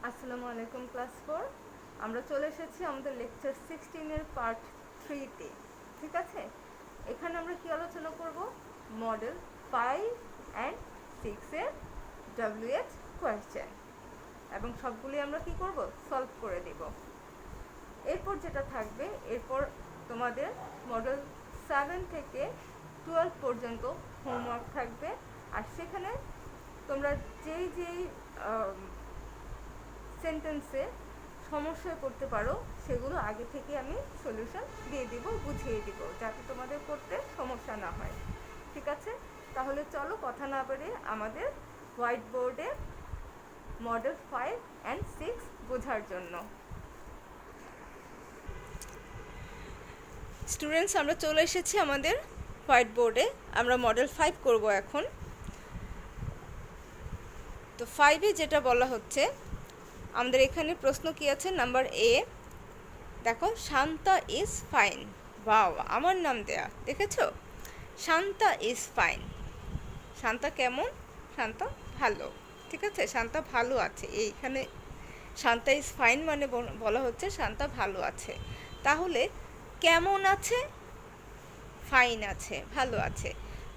আসসালামু আলাইকুম ক্লাস 4। আমরা চলে এসেছি আমাদের লেকচার 16 এর পার্ট 3 তে। ঠিক আছে, এখানে আমরা কি আলোচনা করব? মডেল 5 অ্যান্ড 6 এর WH কোয়েশ্চেন, এবং সবগুলি আমরা কি করব? সলভ করে দেব। এরপর যেটা থাকবে, এরপর তোমাদের মডেল 7 থেকে 12 পর্যন্ত হোমওয়ার্ক থাকবে, আর সেখানে তোমরা যেই সেন্টেন্সে সমস্যায় পড়তে পারো সেগুলো আগে থেকে আমি সলিউশন দিয়ে দিব, বুঝিয়ে দিব, যাতে তোমাদের করতে সমস্যা না হয়। ঠিক আছে, তাহলে চলো কথা না বেরিয়ে আমাদের হোয়াইট বোর্ডে মডেল 5 অ্যান্ড 6 বোঝার জন্য। স্টুডেন্টস, আমরা চলে এসেছি আমাদের হোয়াইট বোর্ডে। আমরা মডেল 5 করব এখন। তো 5-এ যেটা বলা হচ্ছে, আমাদের এখানে প্রশ্ন কি আছে? নাম্বার এ দেখো, শান্তা ইজ ফাইন। ওয়াও, আমার নাম দেয়া, দেখেছো? Shanta is fine. শান্তা কেমন? শান্তা ভালো। ঠিক আছে, শান্তা ভালো আছে। এইখানে শান্তা ইজ ফাইন মানে বলা হচ্ছে শান্তা ভালো আছে। তাহলে কেমন আছে? ফাইন আছে, ভালো আছে।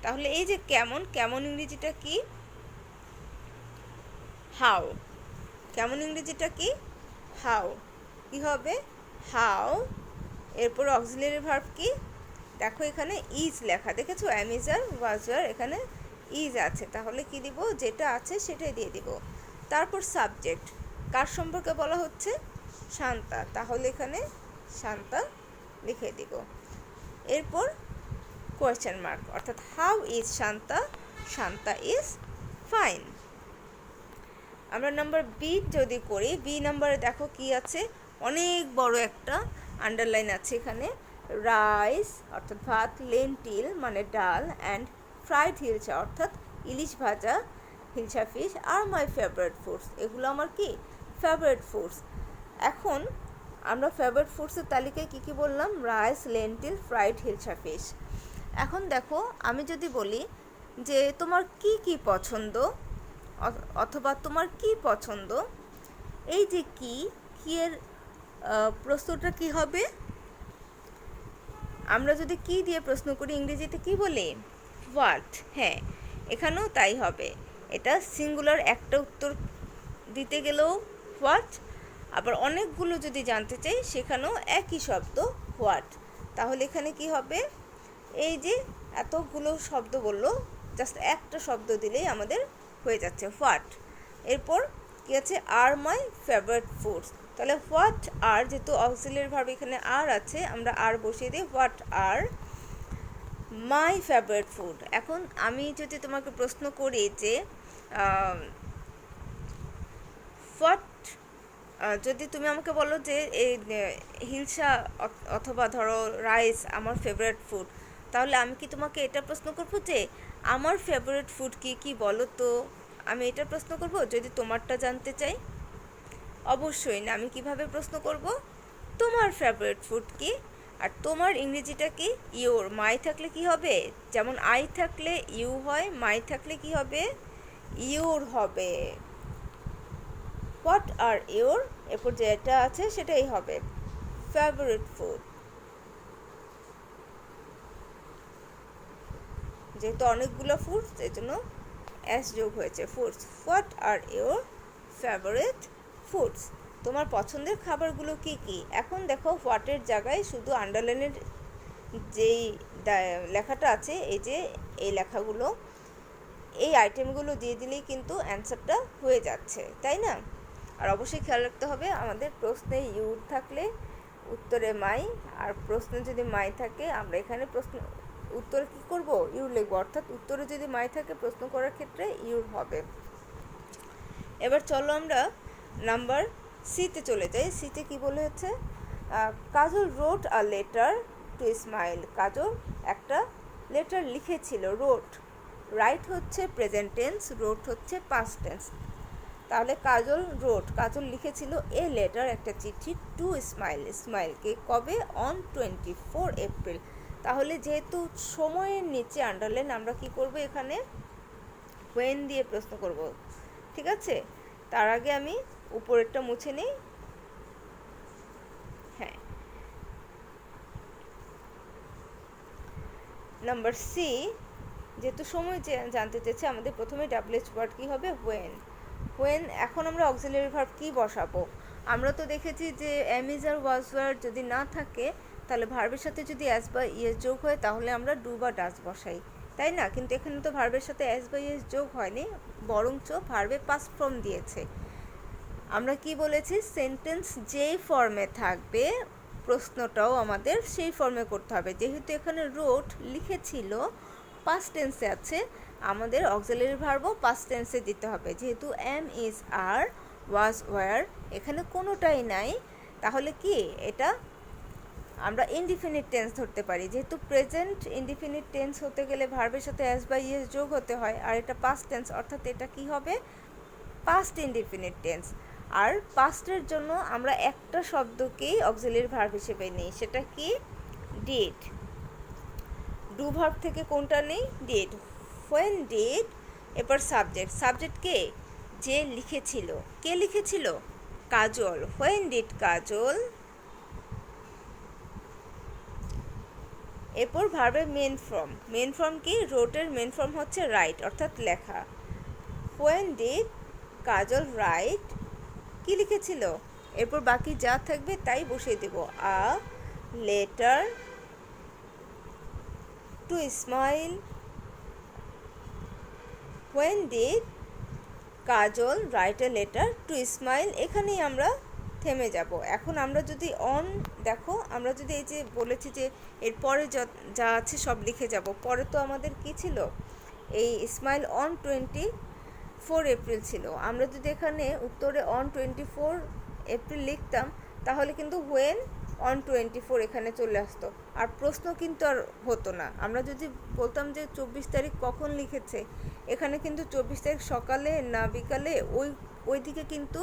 তাহলে এই যে কেমন, কেমন ইংরেজিটা কি? হাউ। কেমন ইংরেজিটা কি? হাউ। কি হবে? হাউ। এরপর অক্সিলারি ভার্ব কি? দেখো এখানে ইজ লেখা, দেখেছো? অ্যামিজার ওয়াজার, এখানে ইজ আছে। তাহলে কি দিব? যেটা আছে সেটাই দিয়ে দিব। তারপর সাবজেক্ট, কার সম্পর্কে বলা হচ্ছে? শান্তা। তাহলে এখানে শান্তা লিখে দিব। এরপর কোয়েশ্চেন মার্ক, অর্থাৎ how is Shanta? Shanta is fine. আমরা নাম্বার বি যদি করি, বি নাম্বারে দেখো কি আছে? অনেক বড় একটা আন্ডারলাইন আছে এখানে। রাইস অর্থাৎ ভাত, লেন্টিল মানে ডাল, অ্যান্ড ফ্রাইড হিলসা অর্থাৎ ইলিশ ভাজা, hilsa fish are my favourite foods. এগুলো আমার কি? Favourite foods. এখন আমরা ফেভারিট ফুডসের তালিকায় কী কী বললাম? Rice, lentil, fried hilsa fish. এখন দেখো, আমি যদি বলি যে তোমার কি কি পছন্দ, অথবা তোমার কি পছন্দ, এই যে কি এর প্রশ্নটা কি হবে? আমরা যদি কি দিয়ে প্রশ্ন করি, ইংরেজিতে কি বলি? হোয়াট। হ্যাঁ, এখানেও তাই হবে। এটা সিঙ্গুলার একটা উত্তর দিতে গেলেও হোয়াট, আবার অনেকগুলো যদি জানতে চাই সেখানেও একই শব্দ হোয়াট। তাহলে এখানে কি হবে? এই যে এতগুলো শব্দ বললো, জাস্ট একটা শব্দ দিলেই আমাদের হয়ে যাচ্ছে হোয়াট। এরপর কি আছে? আর মাই ফেভারিট ফুডস। তাহলে হোয়াট আর, যেহেতু অক্সিলারি ভার্ব এখানে আর আছে, আমরা আর বসিয়ে দিই। What are my favourite food. এখন আমি যদি তোমাকে প্রশ্ন করি যে হোয়াট, যদি তুমি আমাকে বলো যে এই হিলসা অথবা ধরো রাইস আমার ফেভারিট ফুড, তাহলে আমি কি তোমাকে এটা প্রশ্ন করবো যে আমার ফেভারিট ফুড কি কি বলো তো? আমি এটা প্রশ্ন করব যদি তোমারটা জানতে চাই? অবশ্যই না। আমি কিভাবে প্রশ্ন করব? তোমার ফেভারিট ফুড কি? আর তোমার ইংরেজিটা কি? ইউর। মাই থাকলে কি হবে? যেমন আই থাকলে ইউ হয়, মাই থাকলে কি হবে? ইউর হবে। হোয়াট আর ইউর, এরপর যেটা আছে সেটাই হবে ফেভারিট ফুড। যেহেতু অনেকগুলো ফুডস, এই জন্য এস যোগ হয়েছে, foods. What are your favourite foods? তোমার পছন্দের খাবারগুলো কি কি? এখন দেখো, হোয়াটের জায়গায় শুধু আন্ডারলাইনের যেই লেখাটা আছে, এই যে এই লেখাগুলো, এই আইটেমগুলো দিয়ে দিলেই কিন্তু অ্যান্সারটা হয়ে যাচ্ছে, তাই না? আর অবশ্যই খেয়াল রাখতে হবে, আমাদের প্রশ্নে ইউর থাকলে উত্তরে মাই, আর প্রশ্নে যদি মাই থাকে আমরা এখানে প্রশ্ন উত্তরে কী করব? ইউর লিখব। অর্থাৎ উত্তরে যদি মাই থাকে প্রশ্ন করার ক্ষেত্রে ইউর হবে। এবার চলো আমরা নাম্বার সিতে চলে যাই। সিতে কি বলে হচ্ছে? কাজল রোট আ লেটার টু ইসমাইল। কাজল একটা লেটার লিখেছিল। রোট, রাইট হচ্ছে প্রেজেন্ট টেন্স, রোট হচ্ছে পাস্ট টেন্স। তাহলে কাজল রোট, কাজল লিখেছিল এ লেটার, একটা চিঠি, টু ইসমাইল, ইসমাইলকে। কবে? On 24 April. তাহলে যেহেতু সময়ের নিচে আন্ডারলাইন, আমরা কি করব? এখানে ওয়েন দিয়ে প্রশ্ন করব। ঠিক আছে, তার আগে আমি উপরেরটা মুছে নেই। হ্যাঁ, নাম্বার সি, যেহেতু সময় জানতে চেয়েছে, আমাদের প্রথমে ডাব্লিউএইচ ওয়ার্ড কী হবে? হোয়েন। হোয়েন, এখন আমরা অক্সিলারি ভার্ব কী বসাবো? আমরা তো দেখেছি যে am is are was were যদি না থাকে তাহলে ভার্বের সাথে যদি অ্যাজ বা ইয়েস যোগ হয় তাহলে আমরা ডু বা ডাজ বসাই, তাই না? কিন্তু এখানে তো ভার্বের সাথে অ্যাজ বা ইয়েস যোগ হয়নি, বরঞ্চ ভার্বে পাস্ট ফর্ম দিয়েছে। আমরা কি বলেছি? সেন্টেন্স যেই ফর্মে থাকবে প্রশ্নটাও আমাদের সেই ফর্মে করতে হবে। যেহেতু এখানে রোট লিখেছিল পাস্ট টেন্সে আছে, আমাদের অক্সিলারি ভার্বও পাস্ট টেন্সে দিতে হবে। যেহেতু am is are was were এখানে কোনোটাই নাই, তাহলে কি এটা আমরা ইনডিফিনিট টেন্স ধরতে পারি। যেহেতু প্রেজেন্ট ইনডিফিনিট টেন্স হতে গেলে ভার্বের সাথে অ্যাজ বা ইয়েস যোগ হতে হয়, আর এটা পাস্ট টেন্স, অর্থাৎ এটা কি হবে? Past indefinite tense. আর পাস্টের জন্য আমরা একটা শব্দকেই অক্সিলারি ভার্ব হিসেবে নিই, সেটা কি? ডিড। ডু ভার্ব থেকে কোনটা নেই? ডিড। হোয়েন ডিড, এরপর সাবজেক্ট। সাবজেক্ট কে? যে লিখেছিল। কে লিখেছিল? কাজল। হোয়েন ডিড কাজল। এরপর ভার্বের মেন ফর্ম। মেন ফর্ম কি? রোটের মেন ফর্ম হচ্ছে রাইট, অর্থাৎ লেখা। হোয়েন ডিড কাজল রাইট, কি লিখেছিল? এরপর বাকি যা থাকবে তাই বসিয়ে দেব। A letter to Ismail. When did Kajal write a letter to Ismail, এখানেই আমরা থেমে যাব। এখন আমরা যদি অন দেখো, আমরা যদি এই যে বলেছি যে এরপরে যা আছে সব লিখে যাব, পরে তো আমাদের কি ছিল? এই ইসমাইল অন 24 এপ্রিল ছিল। আমরা যদি এখানে উত্তরে অন 24 এপ্রিল লিখতাম তাহলে কিন্তু হোয়েন অন 24 এখানে চলে আসতো, আর প্রশ্ন কিন্তু আর হতো না। আমরা যদি বলতাম যে 24 তারিখ কখন লিখেছে, এখানে কিন্তু 24 তারিখ সকালে না বিকালে, ওই দিকে কিন্তু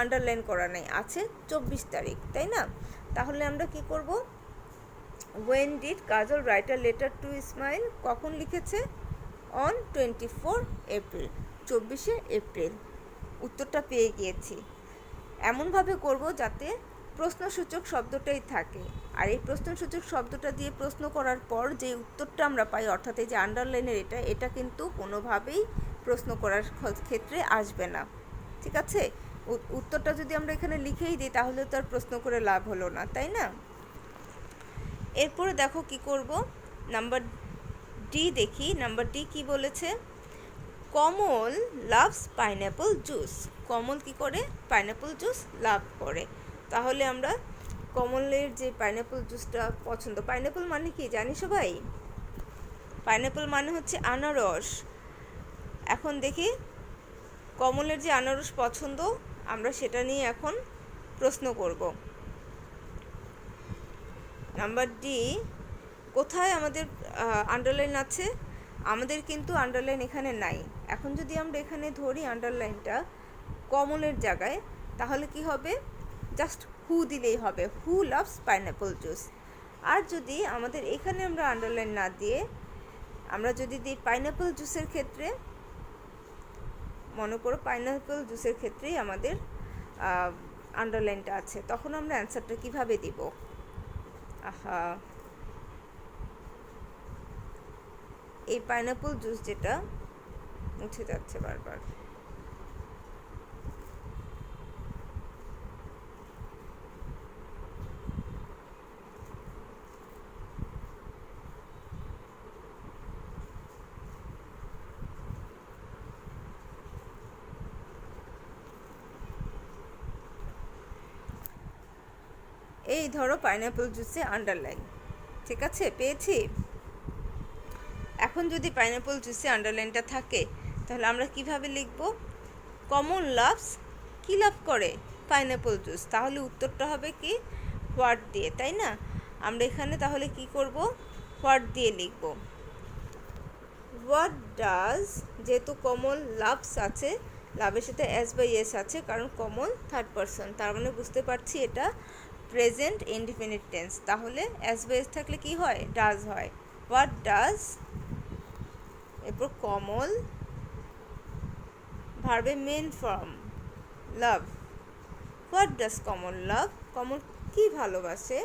আন্ডারলাইন করা নেই, আছে 24 তারিখ, তাই না? তাহলে আমরা কি করব? When did Kajal write a letter to Ismail, কখন লিখেছে? অন 24 এপ্রিল, 24শে এপ্রিল। উত্তরটা পেয়ে গিয়েছি। এমনভাবে করব যাতে প্রশ্নসূচক শব্দটাই থাকে, আর এই প্রশ্নসূচক শব্দটা দিয়ে প্রশ্ন করার পর যে উত্তরটা আমরা পাই, অর্থাৎ এই যে আন্ডারলাইনের এটা কিন্তু কোনোভাবেই প্রশ্ন করার ক্ষেত্রে আসবে না, ঠিক আছে? উত্তরটা যদি আমরা এখানে লিখেই দিই তাহলে তো আর প্রশ্ন করে লাভ হলো না, তাই না? এরপরে দেখো কি করব, নাম্বার ডি দেখি। নাম্বার ডি কি বলেছে? কমল লাভস পাইনঅ্যাপল জুস। কমল কি করে? পাইনঅ্যাপল জুস লাভ করে। তাহলে আমরা কমলের যে পাইনঅ্যাপল জুসটা পছন্দ, পাইনঅ্যাপল মানে কি জানি সবাই? পাইনঅ্যাপল মানে হচ্ছে আনারস। এখন দেখি কমলের যে আনারস পছন্দ, আমরা সেটা নিয়ে এখন প্রশ্ন করব। নাম্বার ডি, কোথায় আমাদের আন্ডারলাইন আছে? আমাদের কিন্তু আন্ডারলাইন এখানে নাই। এখন যদি আমরা এখানে ধরি আন্ডারলাইনটা কমলের জায়গায়, তাহলে কি হবে? জাস্ট হু দিলেই হবে, হু লাভস পাইনঅ্যাপল জুস। আর যদি আমাদের এখানে আমরা আন্ডারলাইন না দিয়ে আমরা যদি দিই পাইনঅ্যাপল জুসের ক্ষেত্রে, মনে করো পাইনঅ্যাপল জুসের ক্ষেত্রেই আমাদের আন্ডারলাইনটা আছে, তখন আমরা অ্যান্সারটা কিভাবে দিব? আহা, এই পাইনঅ্যাপল জুস যেটা মুছে যাচ্ছে বারবার। এই ধরো পাইনঅ্যাপল জুসে আন্ডারলাইন, ঠিক আছে? পেয়েছি। এখন যদি পাইনঅ্যাপল জুসে আন্ডারলাইনটা থাকে তাহলে আমরা কিভাবে লিখব? কমন লাভস, কি লাভ করে? Pineapple juice. তাহলে উত্তরটা হবে কি? হোয়াট দিয়ে, তাই না? আমরা এখানে তাহলে কি করব? হোয়াট দিয়ে লিখব। হোয়াট ডাজ, যেহেতু কমন লাভস আছে, লাভের সাথে এস বাই এস আছে, কারণ কমন থার্ড পারসন, তার মানে বুঝতে পারছি এটা প্রেজেন্ট ইনডিফিনিট টেন্স। তাহলে এস বাই এস থাকলে কি হয়? ডাজ হয়। হোয়াট ডাজ, এরপর কমল, ভার্বের main form love, what does Kamal love, Kamal কি ভালোবাসে?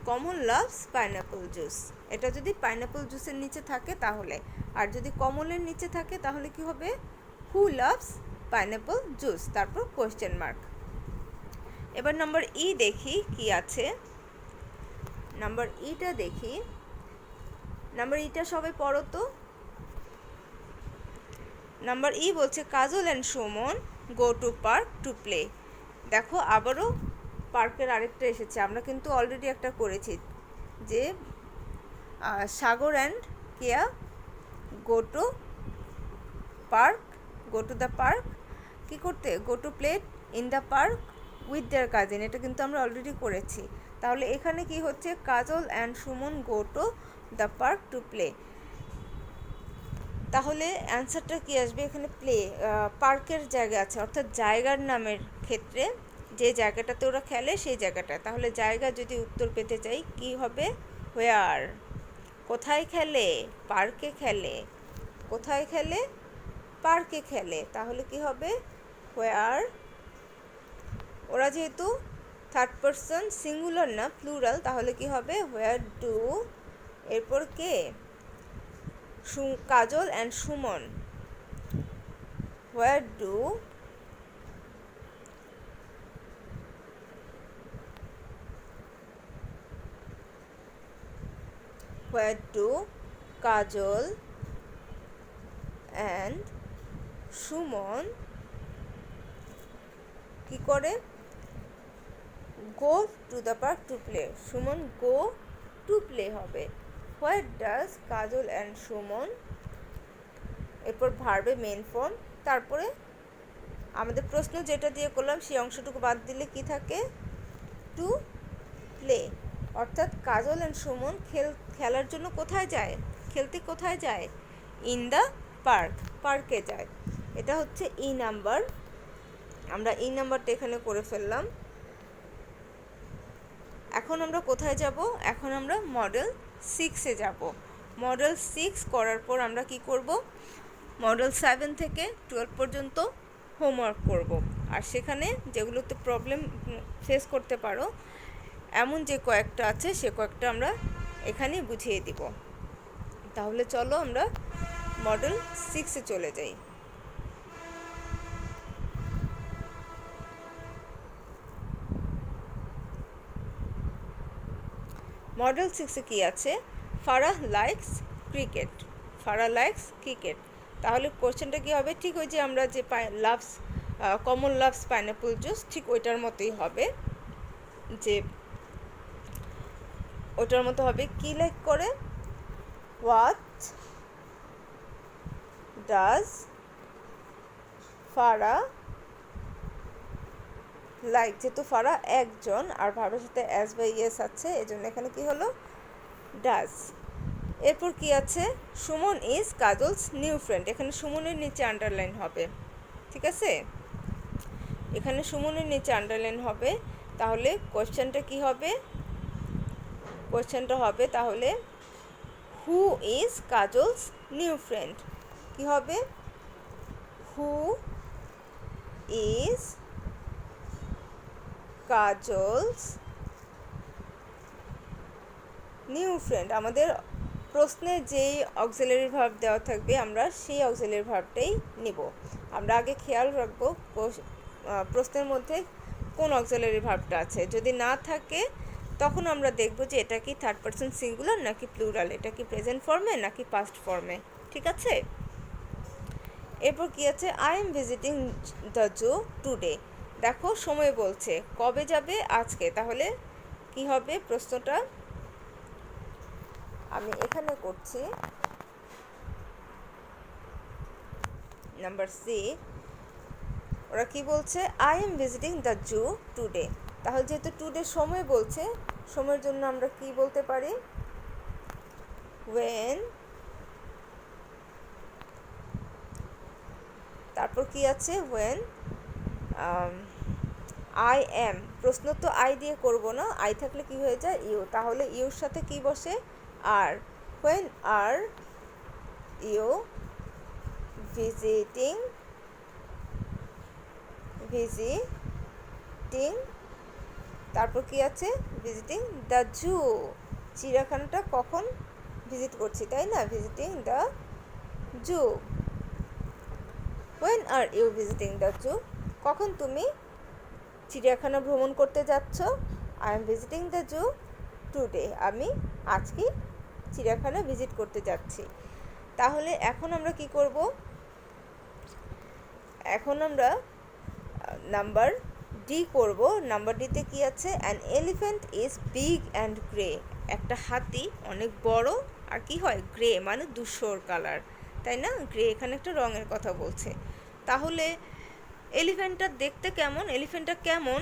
Kamal loves pineapple juice. এটা যদি পাইনাপল জুসের নিচে থাকে তাহলে, আর যদি কমলের নিচে থাকে তাহলে কি হবে? হু লাভস পাইনাপল জুস, তারপর কোয়েশ্চেন মার্ক। এবার নাম্বার ই দেখি কি আছে। নাম্বার ইটা দেখি। নাম্বার ইটা সবাই পড়ো তো। নাম্বার ই বলছে Kajal and Suman go to park to play. দেখো আবারও পার্কের আরেকটা এসেছে, আমরা কিন্তু অলরেডি একটা করেছি যে Sagar and Keya go to park, go to the park, কী করতে? Go to play in the park with their cousin. এটা কিন্তু আমরা অলরেডি করেছি। তাহলে এখানে কি হচ্ছে? Kajal and Suman go to the park to play. তাহলে অ্যান্সারটা কি আসবে? এখানে প্লে পার্কের জায়গা আছে, অর্থাৎ জায়গার নামের ক্ষেত্রে যে জায়গাটাতে ওরা খেলে সেই জায়গাটা। তাহলে জায়গা যদি উত্তর পেতে চাই কি হবে? হোয়ার। কোথায় খেলে? পার্কে খেলে। কোথায় খেলে? পার্কে খেলে। তাহলে কি হবে? হোয়ার। ওরা যেহেতু থার্ড পারসন সিঙ্গুলার না প্লুরাল, তাহলে কি হবে? হোয়ার ডু, এরপর কে? Kajal and Suman. Where do Kajal and Suman কি করে? Go to the park to play. Suman go to play হবে। What does Kajal and Suman, এরপর ভার্বে মেন ফর্ম, তারপরে আমাদের প্রশ্ন যেটা দিয়ে করলাম সেই অংশটুকু বাদ দিলে কি থাকে? To play. অর্থাৎ কাজল অ্যান্ড সুমন খেলার জন্য কোথায় যায়? খেলতে কোথায় যায়? ইন দ্য পার্ক, পার্কে যায়। এটা হচ্ছে ই নাম্বার। আমরা ই নাম্বারটা এখানে করে ফেললাম। এখন আমরা কোথায় যাব? এখন আমরা মডেল 6-এ যাব। মডেল 6 করার পর আমরা কি করব? মডেল 7 থেকে 12 পর্যন্ত হোমওয়ার্ক করব। আর সেখানে যেগুলোতে প্রবলেম ফেস করতে পারো এমন যে কয়েকটা আছে সে কয়েকটা আমরা এখানে বুঝিয়ে দিব। তাহলে চলো আমরা মডেল 6-এ চলে যাই। মডেল 6-এ কি আছে? Farah likes cricket. Farah likes cricket. তাহলে কোশ্চেনটা কী হবে? ঠিক ওই যে আমরা যে loves common loves pineapple juice, ঠিক ওইটার মতোই হবে, যে ওটার মতো হবে। কি লাইক করে? What does Farah like. যেহেতু ফারাহ একজন আর ভাবের সাথে অ্যাজ বা ইয়েস আছে, এজন্য এখানে কি হলো? ডাজ। এরপর কি আছে? Suman is Kajol's new friend. এখানে সুমনের নিচে আন্ডারলাইন হবে, ঠিক আছে? এখানে সুমনের নিচে আন্ডারলাইন হবে। তাহলে কোয়েশ্চেনটা কি হবে? কোয়েশ্চেনটা হবে তাহলে who is Kajol's new friend. কি হবে? Who is Kajol's new friend. আমাদের প্রশ্নে যেই অক্সিলারি ভার্ব দেওয়া থাকবে আমরা সেই অক্সিলারি ভার্বটাই নিব। আমরা আগে খেয়াল রাখবো প্রশ্নের মধ্যে কোন অক্সিলারি ভার্বটা আছে। যদি না থাকে তখন আমরা দেখব যে এটা কি থার্ড পারসন সিঙ্গুলার নাকি প্লুরাল, এটা কি প্রেজেন্ট ফর্মে নাকি পাস্ট ফর্মে, ঠিক আছে? এরপর কি আছে? I am visiting the zoo today. দেখো সময় বলছে, কবে যাবে? আজকে। তাহলে কি হবে প্রশ্নটা? আমি এখানে করছি নাম্বার সি। ওরা কি বলছে? I am visiting the zoo today. তাহলে যেহেতু টুডে সময় বলছে, সময়ের জন্য আমরা কি বলতে পারি? ওয়েন। তারপর কি আছে? When I am. প্রশ্ন তো আই দিয়ে করব না, আই থাকলে কি হয়ে যায়? ইউ। তাহলে ইউর সাথে কি বসে? Are. When are you visiting visiting, তারপর কি আছে, ভিজিটিং দ্য জু, চিড়িয়াখানাটা কখন ভিজিট করছি, তাই না, visiting the zoo. When are you visiting the zoo? কখন তুমি চিড়িয়াখানা ভ্রমণ করতে যাচ্ছ? I am visiting the zoo today. আমি আজকে চিড়িয়াখানা ভিজিট করতে যাচ্ছি। তাহলে এখন আমরা কি করব? এখন আমরা নাম্বার ডি করব। নাম্বার ডিতে কি আছে? An elephant is big and grey. একটা হাতি অনেক বড় আর কি হয়, গ্রে মানে ধূসর কালার, তাই না, গ্রে এখানে একটা রঙের কথা বলছে। তাহলে এলিফ্যান্টটা দেখতে কেমন? এলিফ্যান্টটা কেমন?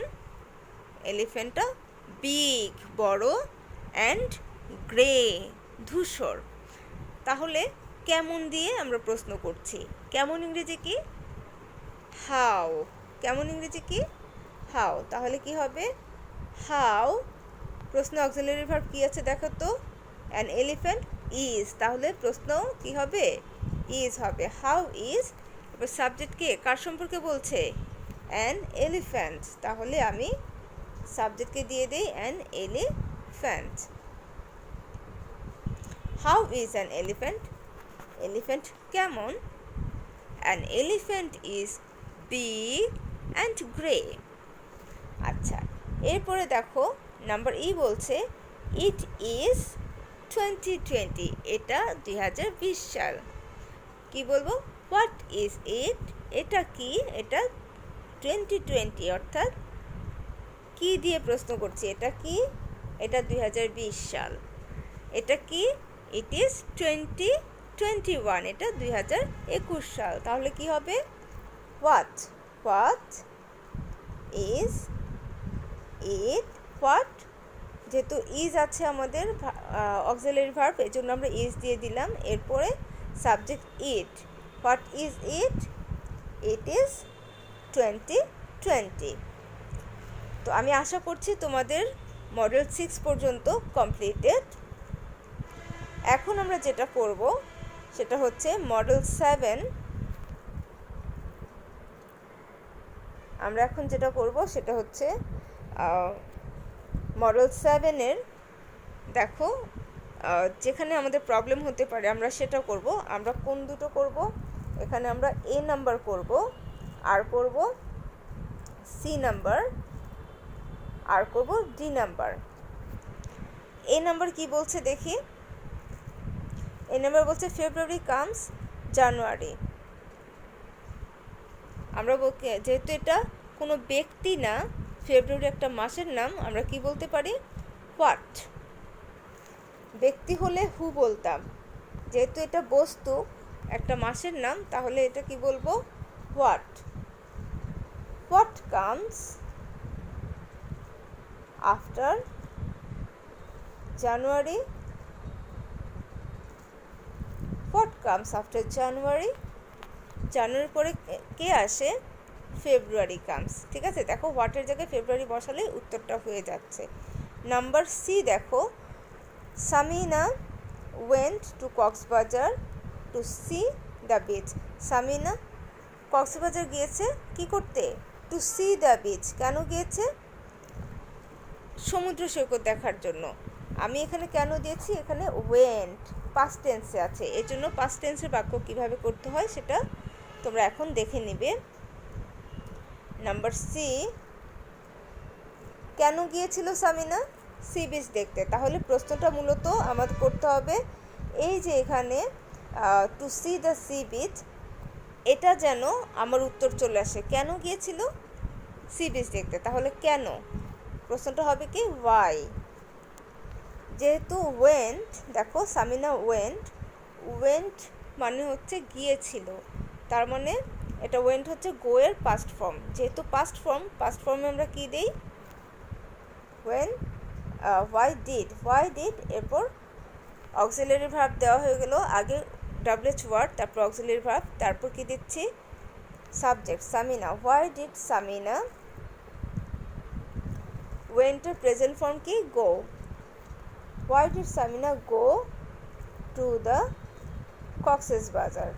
এলিফ্যান্টটা বিগ বড় অ্যান্ড গ্রে ধূসর। তাহলে কেমন দিয়ে আমরা প্রশ্ন করছি। কেমন ইংরেজি কি? হাউ। কেমন ইংরেজি কি? হাউ। তাহলে কি হবে? হাউ, প্রশ্ন অক্সিলারি ভার্ব কি আছে দেখো তো, অ্যান এলিফ্যান্ট ইজ, তাহলে প্রশ্ন কি হবে? ইজ হবে। হাউ ইজ, এবার সাবজেক্ট কে, কার সম্পর্কে বলছে? অ্যান এলিফ্যান্ট, তাহলে আমি সাবজেক্টকে দিয়ে দিই an elephant. How is an elephant? Elephant কেমন? An elephant is big and grey. আচ্ছা, এরপরে দেখো নাম্বার ই বলছে ইট ইজ 2020, এটা 2020 সাল। কি বলবো? হোয়াট ইজ ইট, এটা কি, এটা 2020, অর্থাৎ কি দিয়ে প্রশ্ন করছি, এটা কি, এটা 2020 সাল। এটা কি? ইট ইজ 2021, এটা 2021 সাল। তাহলে কি হবে? What, what is it, what, যেহেতু ইজ আছে আমাদের অক্সিলারি ভার্ব, এই জন্য আমরা ইজ দিয়ে দিলাম। এরপরে subject it, what is it, it is 2020। তো আমি আশা করছি তোমাদের মডেল 6 পর্যন্ত কমপ্লিটেড। এখন আমরা যেটা করব সেটা হচ্ছে মডেল 7। আমরা এখন যেটা করব সেটা হচ্ছে মডেল 7-এর, দেখো যেখানে আমাদের প্রবলেম হতে পারে আমরা সেটা করব। আমরা কোন দুটো করব? এখানে আমরা এ নাম্বার করব, আর করব সি নাম্বার, আর করব ডি নাম্বার। এ নাম্বার কি বলছে দেখি। এ নাম্বার বলছে ফেব্রুয়ারি কামস জানুয়ারি। আমরা যেহেতু এটা কোনো ব্যক্তি না, ফেব্রুয়ারি একটা মাসের নাম, আমরা কি বলতে পারি? হোয়াট। ব্যক্তি হলে হু বলতাম, যেহেতু এটা বস্তু একটা মাসের নাম, তাহলে এটা কি বলবো? What. What comes after January, what comes after January, জানুয়ারির পরে কে আসে? February comes. ঠিক আছে, দেখো হোয়াটের জায়গায় ফেব্রুয়ারি বসালে উত্তরটা হয়ে যাচ্ছে। নাম্বার সি দেখো, Samina went to Cox's Bazar to see the beach. Samina Cox's Bazar গিয়েছে কি করতে? To see the beach. কেন গিয়েছে? সমুদ্র সৈকত দেখার জন্য। আমি এখানে কেন দিয়েছি? এখানে ওয়েন্ট পাস্ট টেন্সে আছে, এর জন্য পাস্ট টেন্সের বাক্য কিভাবে করতে হয় সেটা তোমরা এখন দেখে নিবে। নাম্বার সি, কেন গিয়েছিল সামিনা? সি বিচ দেখতে। তাহলে প্রশ্নটা মূলত আমাদের করতে হবে এই যে এখানে to see the sea beach, এটা যেন আমার উত্তর চলে আসে। কেন গিয়েছিল? সি বিচ দেখতে। তাহলে কেন, প্রশ্নটা হবে কি ওয়াই। যেহেতু ওয়েন্ট, দেখো সামিনা ওয়েন্ট, ওয়েন্ট মানে হচ্ছে গিয়েছিল, তার মানে এটা ওয়েন্ট হচ্ছে গো এর পাস্ট ফর্ম। যেহেতু পাস্ট ফর্মে আমরা কি দেই? ওয়েন, হোয়াই ডিড, এরপর অক্সিলারি ভার্ব দেওয়া হয়ে গেল, আগে ডাব্লিউএইচ ওয়ার্ড, তারপর অক্সিলারি ভার্ব, তারপর কি দিচ্ছি? Subject Samina. Why did Samina, ওয়েন্টের প্রেজেন্ট ফর্ম কি? Go. Why did Samina go to the Cox's Bazar.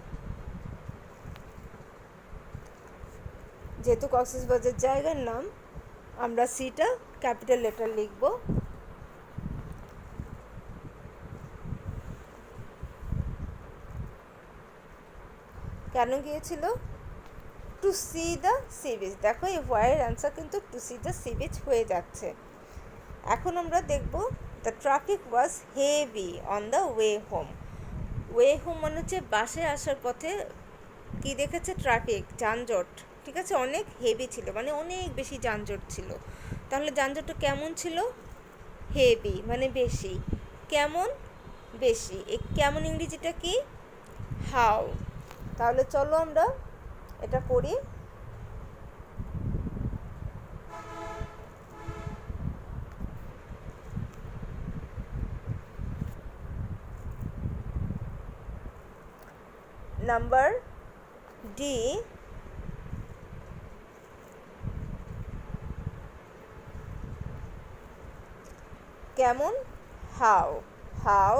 যেহেতু কক্সবাজার জায়গার নাম, আমরা সিটা ক্যাপিটাল লেটার লিখব। কেন গিয়েছিল? To see the sea beach. দেখো এই ওয়াইয়ের অ্যান্সার কিন্তু to see the sea beach হয়ে যাচ্ছে। এখন আমরা দেখব the traffic was heavy on the way home. Way home মানে হচ্ছে বাসে আসার পথে কি দেখেছে? ট্রাফিক, যানজট। ঠিক আছে, অনেক হেভি ছিল, মানে অনেক বেশি যানজট ছিল। তাহলে যানজটটা কেমন ছিল? হেভি মানে বেশি। কেমন? বেশি। এই কেমন ইংরেজিটা কি? হাউ। তাহলে চলো আমরা এটা করি। নাম্বার ডি, কেমন? হাউ। হাউ।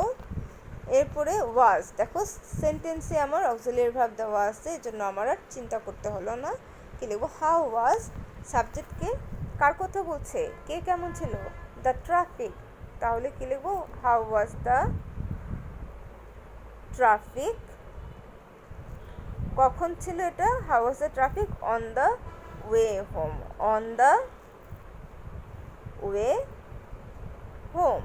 এরপরে ওয়াজ। দেখো সেন্টেন্সে আমার অক্সিলিয়ারি ভার্ব দেওয়া আছে, এই জন্য আমার আর চিন্তা করতে হলো না। কি লিখবো? How was. সাবজেক্টকে কার কথা বলছে? কে কেমন ছিল? The traffic. তাহলে কি লিখবো? How was the traffic. কখন ছিল এটা? How was the traffic on the way home. On the way home.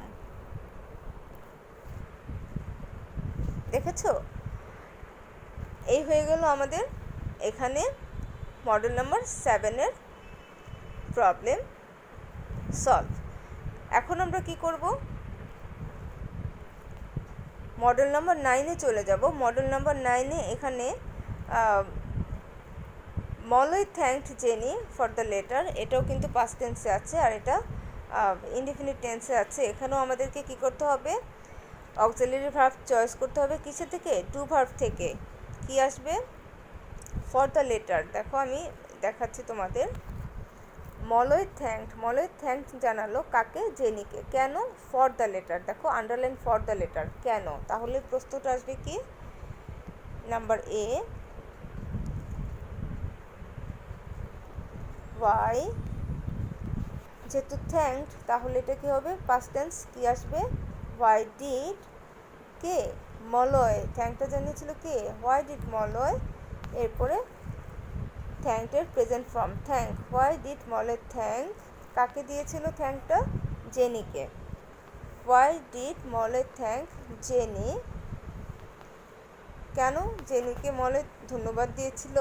দেখেছো? এই হয়ে গেল আমাদের এখানে মডেল নাম্বার 7-এর প্রবলেম সলভ। এখন আমরা কি করব? মডেল নাম্বার 9-এ চলে যাব। মডেল নাম্বার 9-এ এখানে Malay thanked jenny for the letter, এটাও কিন্তু পাস্ট টেন্সে আছে, আর এটা ইনডিফিনিট টেন্সে আছে। এখানেও আমাদেরকে কি করতে হবে? অক্সিলিয়ারি ভার্ব চয়েস করতে হবে। কিসে থেকে? টু ভার্ব থেকে। কি আসবে? For the letter. দেখো আমি দেখাচ্ছি তোমাদের। মলয় থ্যাঙ্কড জানালো কাকে? জেনিকে। কেন? For the letter. দেখো আন্ডারলাইন ফর দ্য লেটার। কেন? তাহলে প্রশ্নটা আসবে কি? নাম্বার এ, ওয়াই। যেহেতু থ্যাঙ্কড তাহলে এটা কি হবে? Past tense. কি আসবে? ওয়াই ডিড, কে? মলয়। থ্যাঙ্কটা জানিয়েছিল কে? Why did Malay. এরপরে থ্যাঙ্কটের present form thank. Why did Malay thank, কাকে দিয়েছিল থ্যাঙ্কটা? জেনিকে। Why did Malay thank Jenny. কেন জেনিকে মলয় ধন্যবাদ দিয়েছিল?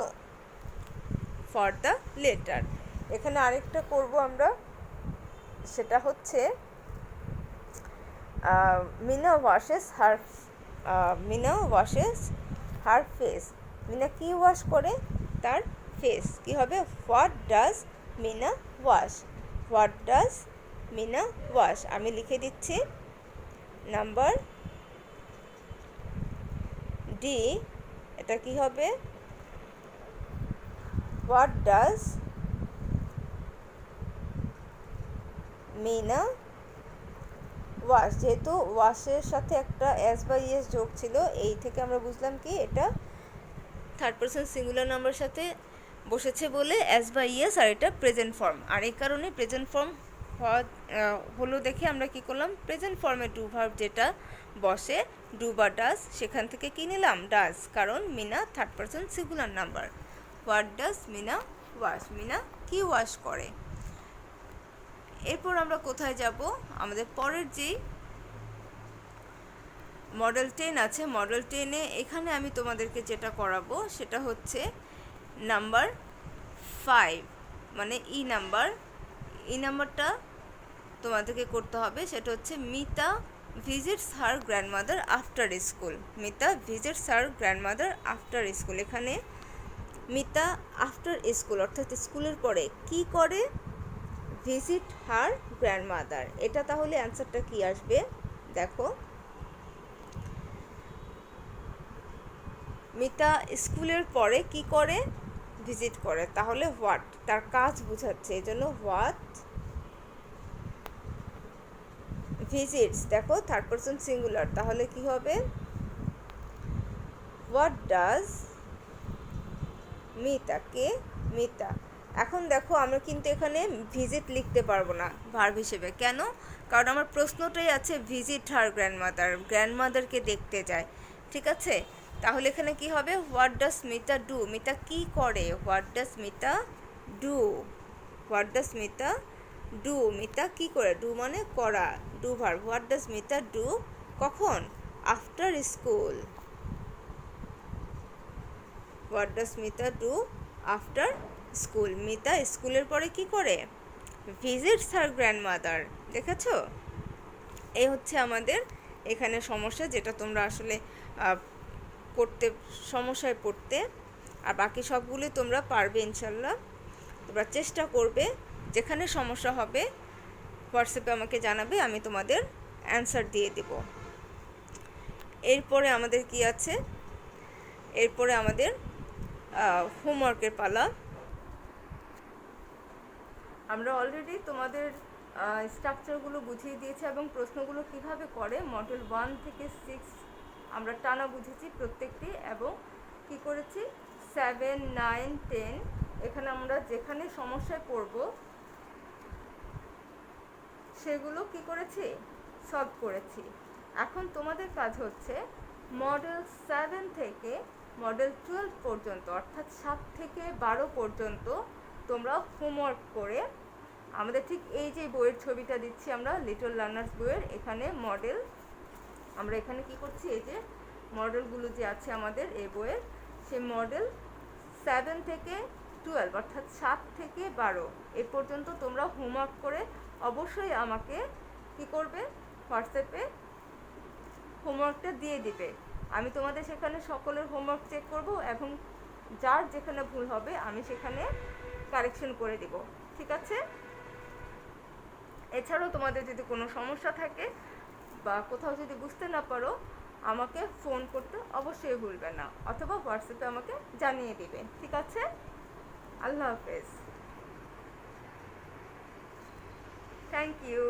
For the letter. এখানে আরেকটা করব আমরা, সেটা হচ্ছে Meena washes her face. Meena কি ওয়াশ করে? তার ফেস। কি হবে? What does Meena wash. What does Meena wash. আমি লিখে দিচ্ছি। নাম্বার ডি, এটা কি হবে? What does Meena wash. যেহেতু ওয়াশের সাথে একটা এস বা ইএস যোগ ছিল, এই থেকে আমরা বুঝলাম কি এটা থার্ড পারসন সিঙ্গুলার নাম্বার সাথে বসেছে বলে এস বা ইএস, আর এটা প্রেজেন্ট ফর্ম। আর এই কারণে প্রেজেন্ট ফর্ম হলো দেখে আমরা কি করলাম? প্রেজেন্ট ফর্মে ডু ভার্ব যেটা বসে, ডু বা ডাজ, সেখান থেকে কি নিলাম? ডাজ, কারণ Meena third person singular number. What does Meena wash. Meena কি ওয়াশ করে। এরপর আমরা কোথায় যাব? আমাদের পরের যেই মডেল 10 আছে, মডেল 10-এ এখানে আমি তোমাদেরকে যেটা করাবো সেটা হচ্ছে নাম্বার 5, মানে ই নাম্বারটা তোমাদেরকে করতে হবে। সেটা হচ্ছে Mita visits her grandmother after school. Mita visits her grandmother after school. এখানে মিতা আফটার স্কুল অর্থাৎ স্কুলের পরে কি করে? Visit her grandmother. এটা তাহলে অ্যান্সারটা কি আসবে? দেখো, মিতা স্কুলের পরে কি করে? ভিজিট করে। তাহলে হোয়াট, তার কাজ বোঝাচ্ছে, এই জন্য হোয়াট ভিজিটস। দেখো থার্ড পারসন সিঙ্গুলার, তাহলে কি হবে? What does Mita. কে? মিতা। এখন দেখো আমরা কিন্তু এখানে ভিজিট লিখতে পারবো না ভার্ব হিসেবে, কেন? কারণ আমার প্রশ্নটাই আছে ভিজিট হার গ্র্যান্ডমাদারকে দেখতে যায়, ঠিক আছে? তাহলে এখানে কি হবে, what does Mita do, Mita কি করে, what does Mita do, what does Mita do, Mita কি করে, ডু মানে করা, do verb, what does Mita do কখন, after school, what does Mita do after school, Mita স্কুলের পরে কি করে, ভিজিটস হার গ্র্যান্ডমাদার, দেখেছো? এই হচ্ছে আমাদের এখানে সমস্যা, যেটা তোমরা আসলে করতে সমস্যায় পড়তে, আর বাকি সবগুলি তোমরা পারবে ইনশাল্লাহ। তোমরা চেষ্টা করবে, যেখানে সমস্যা হবে হোয়াটসঅ্যাপে আমাকে জানাবে, আমি তোমাদের অ্যান্সার দিয়ে দেব। এরপরে আমাদের কি আছে, এরপরে আমাদের হোমওয়ার্কের পালা। আমরা অলরেডি তোমাদের স্ট্রাকচারগুলো বুঝিয়ে দিয়েছি এবং প্রশ্নগুলো কিভাবে করে মডেল 1 থেকে 6 আমরা টানা বুঝেছি প্রত্যেকটি, এবং কি করেছি 7, 9, 10 এখানে আমরা যেখানে সমস্যায় পড়ব সেগুলো কি করেছি, সলভ করেছি। এখন তোমাদের কাজ হচ্ছে মডেল 7 থেকে মডেল 12 পর্যন্ত, অর্থাৎ 7 থেকে 12 পর্যন্ত তোমরা হোমওয়ার্ক করে আমাদের ঠিক এই যে বইয়ের ছবিটা দিচ্ছি আমরা লিটল লার্নার্স বইয়ের, এখানে মডেল আমরা এখানে কি করছি, এই যে মডেলগুলো যে আছে আমাদের এই বইয়ের, সেই মডেল 7 থেকে 12 অর্থাৎ 7 থেকে 12 এ পর্যন্ত তোমরা হোমওয়ার্ক করে অবশ্যই আমাকে কি করবে, হোয়াটসঅ্যাপে হোমওয়ার্কটা দিয়ে দিবে। আমি তোমাদের সেখানে সকলের হোমওয়ার্ক চেক করব এবং যার যেখানে ভুল হবে আমি সেখানে কারেকশন করে দিব, ঠিক আছে? এছাড়াও তোমাদের যদি কোনো সমস্যা থাকে বা কোথাও যদি বুঝতে না পারো আমাকে ফোন করতে অবশ্যই ভুলবে না, অথবা হোয়াটসঅ্যাপে আমাকে জানিয়ে দিবে, ঠিক আছে? আল্লাহ হাফেজ, থ্যাংক ইউ।